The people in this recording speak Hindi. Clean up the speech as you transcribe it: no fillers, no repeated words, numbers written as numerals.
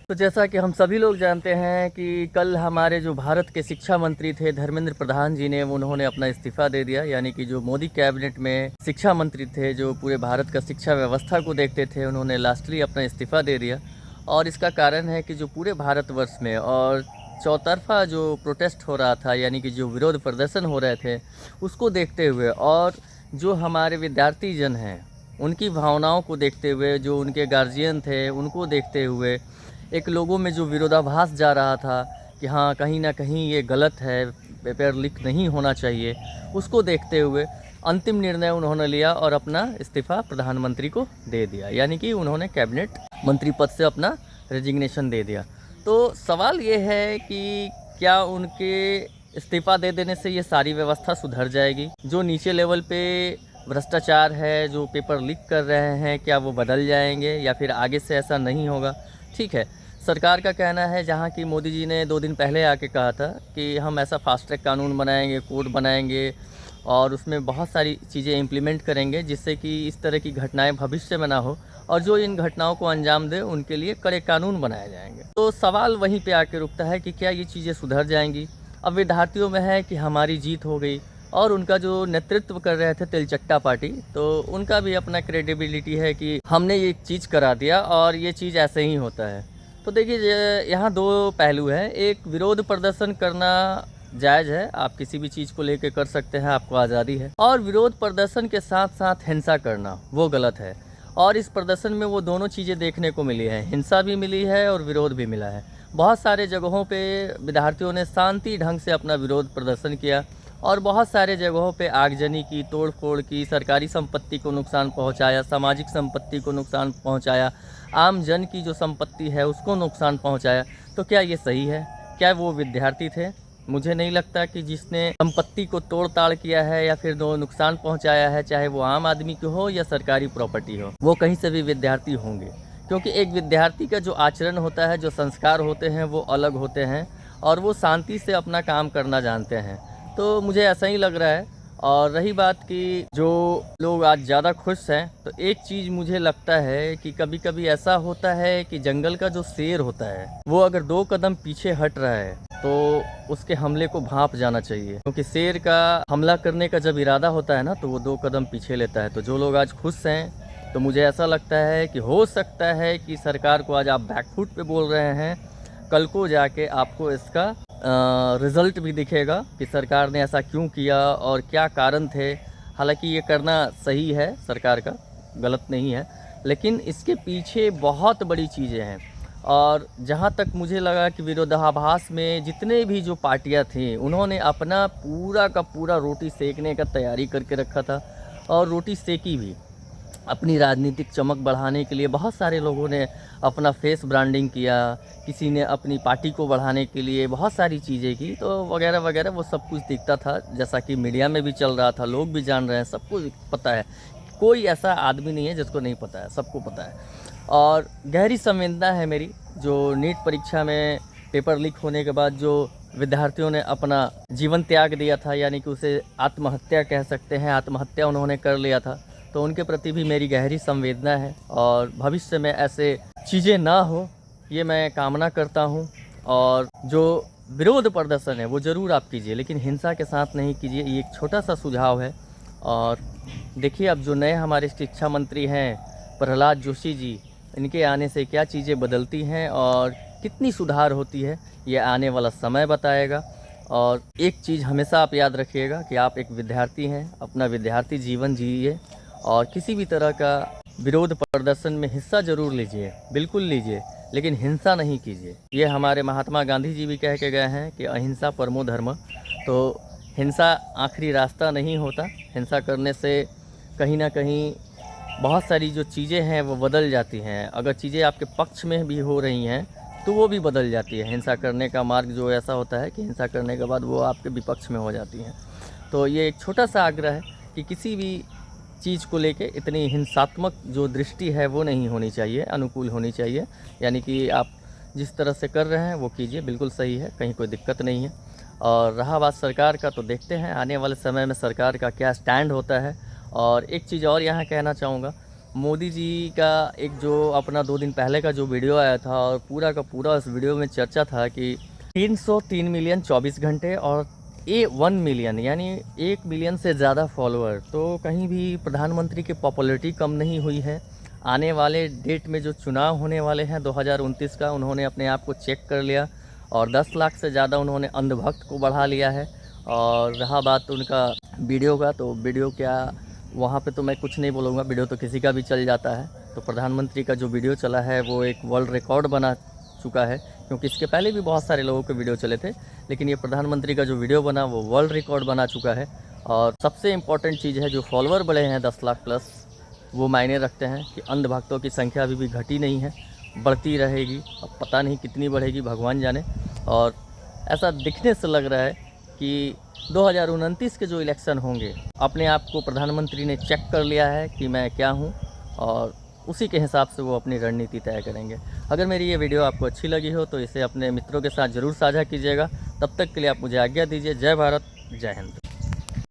तो जैसा कि हम सभी लोग जानते हैं कि कल हमारे जो भारत के शिक्षा मंत्री थे धर्मेंद्र प्रधान जी ने उन्होंने अपना इस्तीफ़ा दे दिया। यानी कि जो मोदी कैबिनेट में शिक्षा मंत्री थे, जो पूरे भारत का शिक्षा व्यवस्था को देखते थे, उन्होंने लास्टली अपना इस्तीफ़ा दे दिया। और इसका कारण है कि जो पूरे भारतवर्ष में और चौतरफा जो प्रोटेस्ट हो रहा था, यानी कि जो विरोध प्रदर्शन हो रहे थे, उसको देखते हुए और जो हमारे विद्यार्थी जन हैं उनकी भावनाओं को देखते हुए, जो उनके गार्जियन थे उनको देखते हुए, एक लोगों में जो विरोधाभास जा रहा था कि हाँ कहीं ना कहीं ये गलत है, पेपर लीक नहीं होना चाहिए, उसको देखते हुए अंतिम निर्णय उन्होंने लिया और अपना इस्तीफ़ा प्रधानमंत्री को दे दिया। यानी कि उन्होंने कैबिनेट मंत्री पद से अपना रेजिग्नेशन दे दिया। तो सवाल ये है कि क्या उनके इस्तीफ़ा दे देने से ये सारी व्यवस्था सुधर जाएगी? जो नीचे लेवल पे भ्रष्टाचार है, जो पेपर लीक कर रहे हैं, क्या वो बदल जाएंगे या फिर आगे से ऐसा नहीं होगा? ठीक है, सरकार का कहना है, जहाँ की मोदी जी ने 2 दिन पहले आके कहा था कि हम ऐसा फास्ट ट्रैक कानून बनाएंगे, कोड बनाएंगे और उसमें बहुत सारी चीज़ें इम्प्लीमेंट करेंगे जिससे कि इस तरह की घटनाएं भविष्य में ना हो, और जो इन घटनाओं को अंजाम दे उनके लिए कड़े कानून बनाए जाएंगे। तो सवाल वहीं पे आके रुकता है कि क्या ये चीज़ें सुधर जाएंगी? अब विद्यार्थियों में है कि हमारी जीत हो गई, और उनका जो नेतृत्व कर रहे थे तेलचट्टा पार्टी, तो उनका भी अपना क्रेडिबिलिटी है कि हमने ये चीज़ करा दिया और ये चीज़ ऐसे ही होता है। तो देखिए, यहाँ 2 पहलू हैं। एक, विरोध प्रदर्शन करना जायज़ है, आप किसी भी चीज़ को लेके कर सकते हैं, आपको आज़ादी है। और विरोध प्रदर्शन के साथ साथ हिंसा करना वो गलत है। और इस प्रदर्शन में वो दोनों चीज़ें देखने को मिली हैं, हिंसा भी मिली है और विरोध भी मिला है। बहुत सारे जगहों पे विद्यार्थियों ने शांति ढंग से अपना विरोध प्रदर्शन किया और बहुत सारे जगहों पे आगजनी की, तोड़-फोड़ की, सरकारी संपत्ति को नुकसान पहुंचाया, सामाजिक संपत्ति को नुकसान पहुंचाया, आम जन की जो संपत्ति है उसको नुकसान पहुंचाया। तो क्या ये सही है? क्या वो विद्यार्थी थे? मुझे नहीं लगता कि जिसने संपत्ति को तोड़-ताड़ किया है या फिर नुकसान पहुंचाया है, चाहे वो आम आदमी की हो या सरकारी प्रॉपर्टी हो, वो कहीं से भी विद्यार्थी होंगे। क्योंकि एक विद्यार्थी का जो आचरण होता है, जो संस्कार होते हैं, वो अलग होते हैं और वो शांति से अपना काम करना जानते हैं। तो मुझे ऐसा ही लग रहा है। और रही बात कि जो लोग आज ज़्यादा खुश हैं, तो एक चीज़ मुझे लगता है कि कभी-कभी ऐसा होता है कि जंगल का जो शेर होता है, वो अगर 2 कदम पीछे हट रहा है, तो उसके हमले को भाँप जाना चाहिए। क्योंकि शेर का हमला करने का जब इरादा होता है ना, तो वो 2 कदम पीछे लेता है। तो जो लोग आज खुश हैं, तो मुझे ऐसा लगता है कि हो सकता है कि सरकार को आज आप बैकफुट पे बोल रहे हैं, कल को जाके आपको इसका रिज़ल्ट भी दिखेगा कि सरकार ने ऐसा क्यों किया और क्या कारण थे। हालांकि ये करना सही है सरकार का, गलत नहीं है, लेकिन इसके पीछे बहुत बड़ी चीज़ें हैं। और जहाँ तक मुझे लगा कि विरोधाभास में जितने भी जो पार्टियाँ थीं, उन्होंने अपना पूरा का पूरा रोटी सेकने का तैयारी करके रखा था और रोटी सेकी भी। अपनी राजनीतिक चमक बढ़ाने के लिए बहुत सारे लोगों ने अपना फेस ब्रांडिंग किया, किसी ने अपनी पार्टी को बढ़ाने के लिए बहुत सारी चीज़ें की, तो वगैरह वगैरह वो सब कुछ दिखता था, जैसा कि मीडिया में भी चल रहा था, लोग भी जान रहे हैं, सबको पता है। कोई ऐसा आदमी नहीं है जिसको नहीं पता है, सबको पता है। और गहरी संवेदना है मेरी, जो नीट परीक्षा में पेपर लीक होने के बाद जो विद्यार्थियों ने अपना जीवन त्याग दिया था, यानी कि उसे आत्महत्या कह सकते हैं, आत्महत्या उन्होंने कर लिया था, तो उनके प्रति भी मेरी गहरी संवेदना है। और भविष्य में ऐसे चीज़ें ना हो, ये मैं कामना करता हूँ। और जो विरोध प्रदर्शन है वो ज़रूर आप कीजिए, लेकिन हिंसा के साथ नहीं कीजिए, ये एक छोटा सा सुझाव है। और देखिए, अब जो नए हमारे शिक्षा मंत्री हैं प्रहलाद जोशी जी, इनके आने से क्या चीज़ें बदलती हैं और कितनी सुधार होती है, ये आने वाला समय बताएगा। और एक चीज़ हमेशा आप याद रखिएगा कि आप एक विद्यार्थी हैं, अपना विद्यार्थी जीवन जिए और किसी भी तरह का विरोध प्रदर्शन में हिस्सा ज़रूर लीजिए, बिल्कुल लीजिए, लेकिन हिंसा नहीं कीजिए। ये हमारे महात्मा गांधी जी भी कह के गए हैं कि अहिंसा परमो धर्म। तो हिंसा आखिरी रास्ता नहीं होता। हिंसा करने से कहीं ना कहीं बहुत सारी जो चीज़ें हैं वो बदल जाती हैं। अगर चीज़ें आपके पक्ष में भी हो रही हैं तो वो भी बदल जाती है। हिंसा करने का मार्ग जो ऐसा होता है कि हिंसा करने के बाद वो आपके विपक्ष में हो जाती हैं। तो ये एक छोटा सा आग्रह है कि किसी भी चीज़ को लेके इतनी हिंसात्मक जो दृष्टि है वो नहीं होनी चाहिए, अनुकूल होनी चाहिए। यानी कि आप जिस तरह से कर रहे हैं वो कीजिए, बिल्कुल सही है, कहीं कोई दिक्कत नहीं है। और रहा बात सरकार का, तो देखते हैं आने वाले समय में सरकार का क्या स्टैंड होता है। और एक चीज़ और यहाँ कहना चाहूँगा मोदी जी का एक जो अपना 2 दिन पहले का जो वीडियो आया था और पूरा का पूरा उस वीडियो में चर्चा था कि 303 मिलियन 24 घंटे और 1 मिलियन यानी 1 मिलियन से ज़्यादा फॉलोअर। तो कहीं भी प्रधानमंत्री की पॉपुलैरिटी कम नहीं हुई है। आने वाले डेट में जो चुनाव होने वाले हैं 2029 का, उन्होंने अपने आप को चेक कर लिया और 10 लाख से ज़्यादा उन्होंने अंधभक्त को बढ़ा लिया है। और रहा बात उनका वीडियो का, तो वीडियो क्या, वहाँ पे तो मैं कुछ नहीं बोलूँगा, वीडियो तो किसी का भी चल जाता है। तो प्रधानमंत्री का जो वीडियो चला है वो एक वर्ल्ड रिकॉर्ड बना चुका है, क्योंकि इसके पहले भी बहुत सारे लोगों के वीडियो चले थे, लेकिन ये प्रधानमंत्री का जो वीडियो बना वो वर्ल्ड रिकॉर्ड बना चुका है। और सबसे इम्पॉर्टेंट चीज़ है, जो फॉलोअर बढ़े हैं 10 लाख प्लस, वो मायने रखते हैं कि अंधभक्तों की संख्या अभी भी घटी नहीं है, बढ़ती रहेगी। अब पता नहीं कितनी बढ़ेगी, भगवान जाने। और ऐसा दिखने से लग रहा है कि 2029 के जो इलेक्शन होंगे, अपने आप को प्रधानमंत्री ने चेक कर लिया है कि मैं क्या हूँ, और उसी के हिसाब से वो अपनी रणनीति तय करेंगे। अगर मेरी ये वीडियो आपको अच्छी लगी हो तो इसे अपने मित्रों के साथ ज़रूर साझा कीजिएगा। तब तक के लिए आप मुझे आज्ञा दीजिए। जय भारत, जय हिंद।